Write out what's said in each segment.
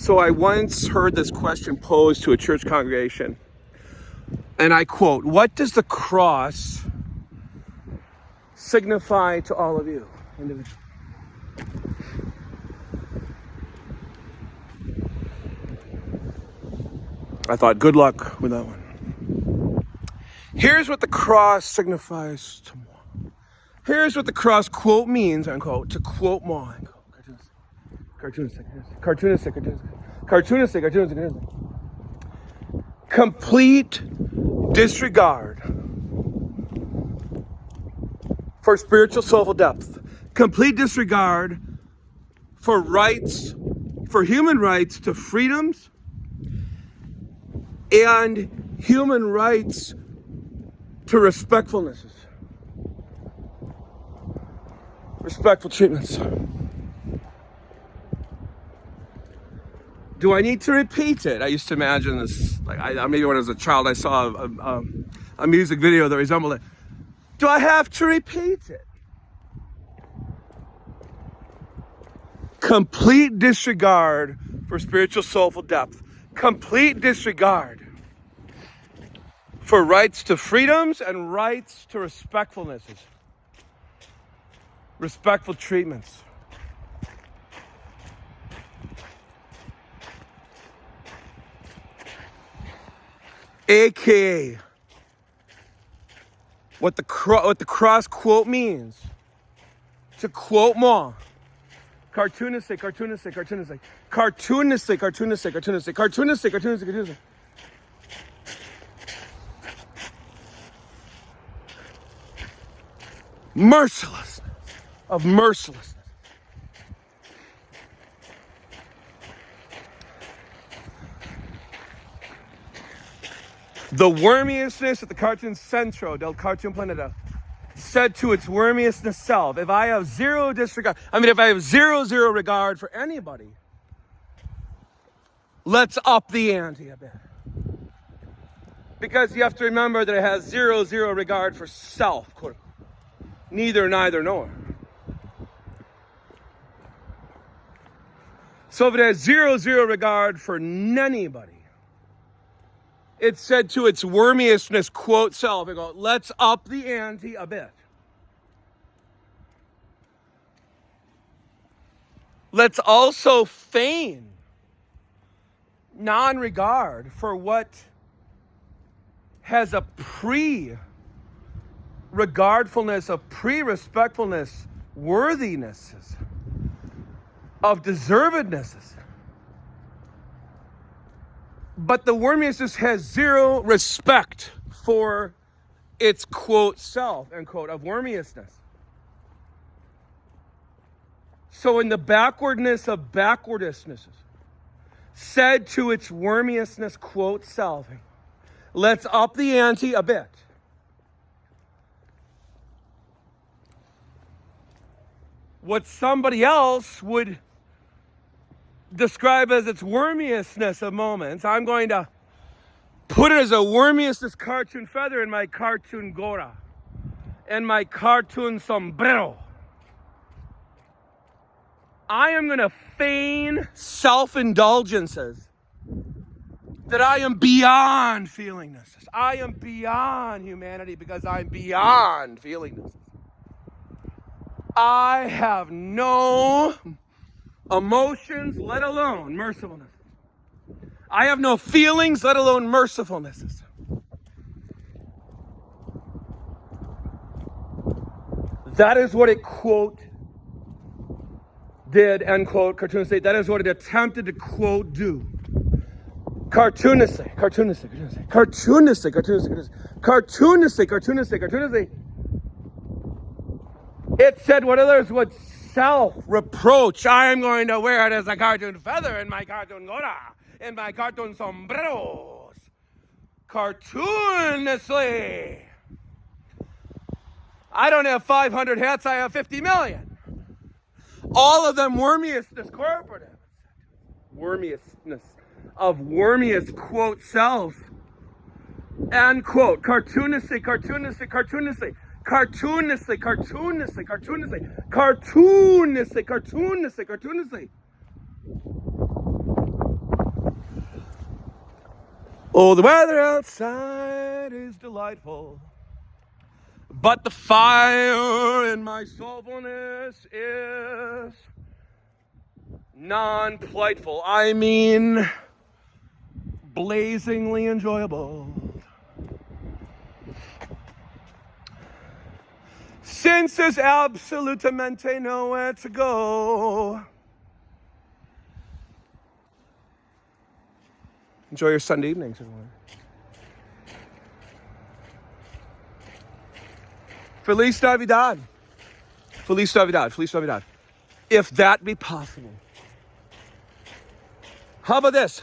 So I once heard this question posed to a church congregation, and I quote, "What does the cross signify to all of you individually?" I thought, good luck with that one. Here's what the cross signifies to moi. Here's what the cross quote means, unquote, to quote moi. Cartoonistic. Complete disregard for spiritual soulful depth. Complete disregard for rights, for human rights to freedoms and human rights to respectfulnesses. Respectful treatments. Do I need to repeat it? I used to imagine this, maybe when I was a child, I saw a music video that resembled it. Do I have to repeat it? Complete disregard for spiritual soulful depth. Complete disregard for rights to freedoms and rights to respectfulnesses. Respectful treatments. AKA what the cross quote means. To quote moi. Cartoonistic. Mercilessness of mercilessness. The wormiousness of the cartoon centro del cartoon planeta said to its wormiousness self, if I have zero regard for anybody, let's up the ante a bit. Because you have to remember that it has zero regard for self, quote unquote. Neither, nor. So if it has zero regard for anybody, it said to its wormiousness, quote, self, it goes, let's up the ante a bit. Let's also feign non-regard for what has a pre-regardfulness, a pre-respectfulness, worthinesses, of deservednesses. But the wormiousness has zero respect for its, quote, self, end quote, of wormiousness. So in the backwardness of backwardnesses, said to its wormiousness, quote, self, let's up the ante a bit. What somebody else would describe as its wormiousness of moments, I'm going to put it as a wormiousness cartoon feather in my cartoon gora and my cartoon sombrero. I am going to feign self-indulgences that I am beyond feelingness. I am beyond humanity because I'm beyond feelingness. I have no emotions, let alone mercifulness. I have no feelings, let alone mercifulnesses. That is what it, quote, did, end quote, cartoonistic. That is what it attempted to, quote, do. Cartoonistic. It said what others would self-reproach. I am going to wear it as a cartoon feather in my cartoon gora, in my cartoon sombreros. Cartoonishly. I don't have 500 hats, I have 50 million. All of them wormiousness corporate. Wormiousness of wormiest, quote, self. End quote. Cartoonistic. Oh, the weather outside is delightful, but the fire in my soulfulness is non-plightful. I mean, blazingly enjoyable. Since there's absolutamente nowhere to go. Enjoy your Sunday evenings, everyone. Feliz Navidad. Feliz Navidad. Feliz Navidad. If that be possible. How about this?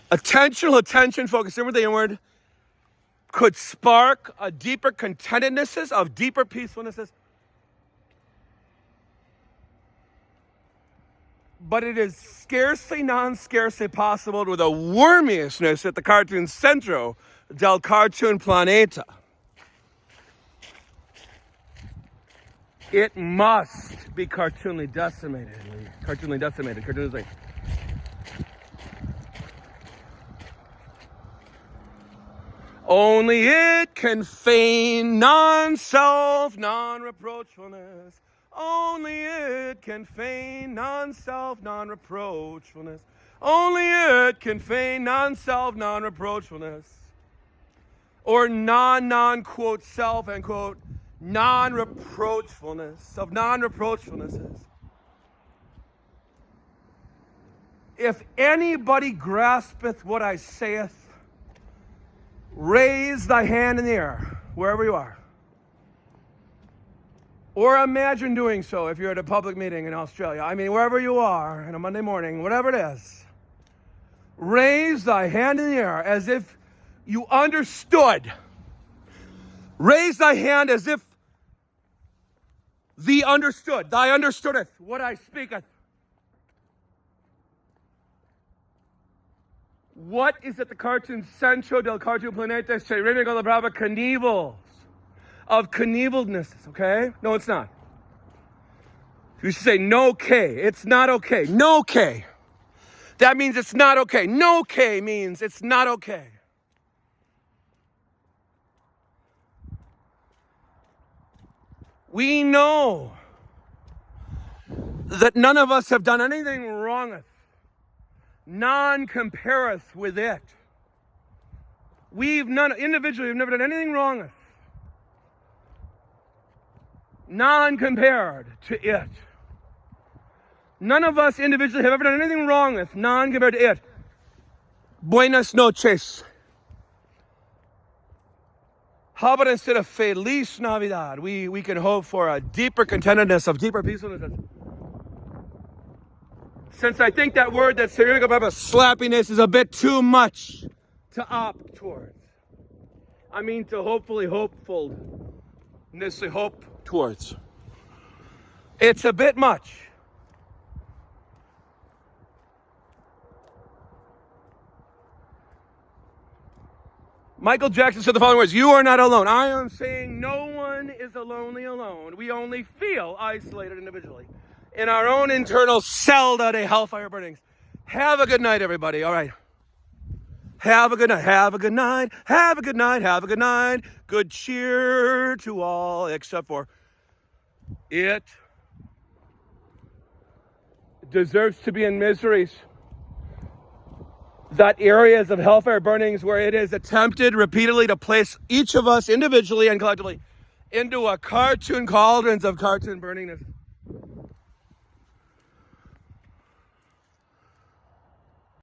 Attention focused inwardly inward could spark a deeper contentedness of deeper peacefulnesses. But it is scarcely non-scarcely possible with a wormiousness at the cartoon centro del cartoon planeta. It must be cartoonly decimated. Cartoonized. Only it can feign non-self, non-reproachfulness. Only it can feign non-self, non-reproachfulness. Only it can feign non-self, non-reproachfulness. Or non-quote self and quote non-reproachfulness of non-reproachfulnesses. If anybody graspeth what I saith, raise thy hand in the air, wherever you are. Or imagine doing so if you're at a public meeting in Australia. I mean, wherever you are on a Monday morning, whatever it is. Raise thy hand in the air as if you understood. Raise thy hand as if thee understoodeth what I speaketh. What is at the cartoon centro del cartoon planeta se remega la brava Knievels? Of Knievelednesses, okay? No, it's not. You should say no K. It's not okay. No K. That means it's not okay. No K means it's not okay. We know that none of us have done anything wrongeth. None compareth with it. Individually, we've never done anything wrongeth. None compared to it. None of us individually have ever done anything wrongeth. None compared to it. Buenas noches. How about instead of Feliz Navidad, we can hope for a deeper contentedness, of deeper peacefulness. Since I think that word that's about slappiness is a bit too much to opt towards. I mean to hopefully hopeful. Necessarily hope towards. It's a bit much. Michael Jackson said the following words: "You are not alone." I am saying no one is alone. We only feel isolated individually in our own internal celda de hellfire burnings. Have a good night, everybody. All right. Have a good night. Have a good night. Have a good night. Have a good night. Good cheer to all, except for it deserves to be in miseries. That areas of hellfire burnings where it is attempted repeatedly to place each of us individually and collectively into a cartoon cauldrons of cartoon burningness.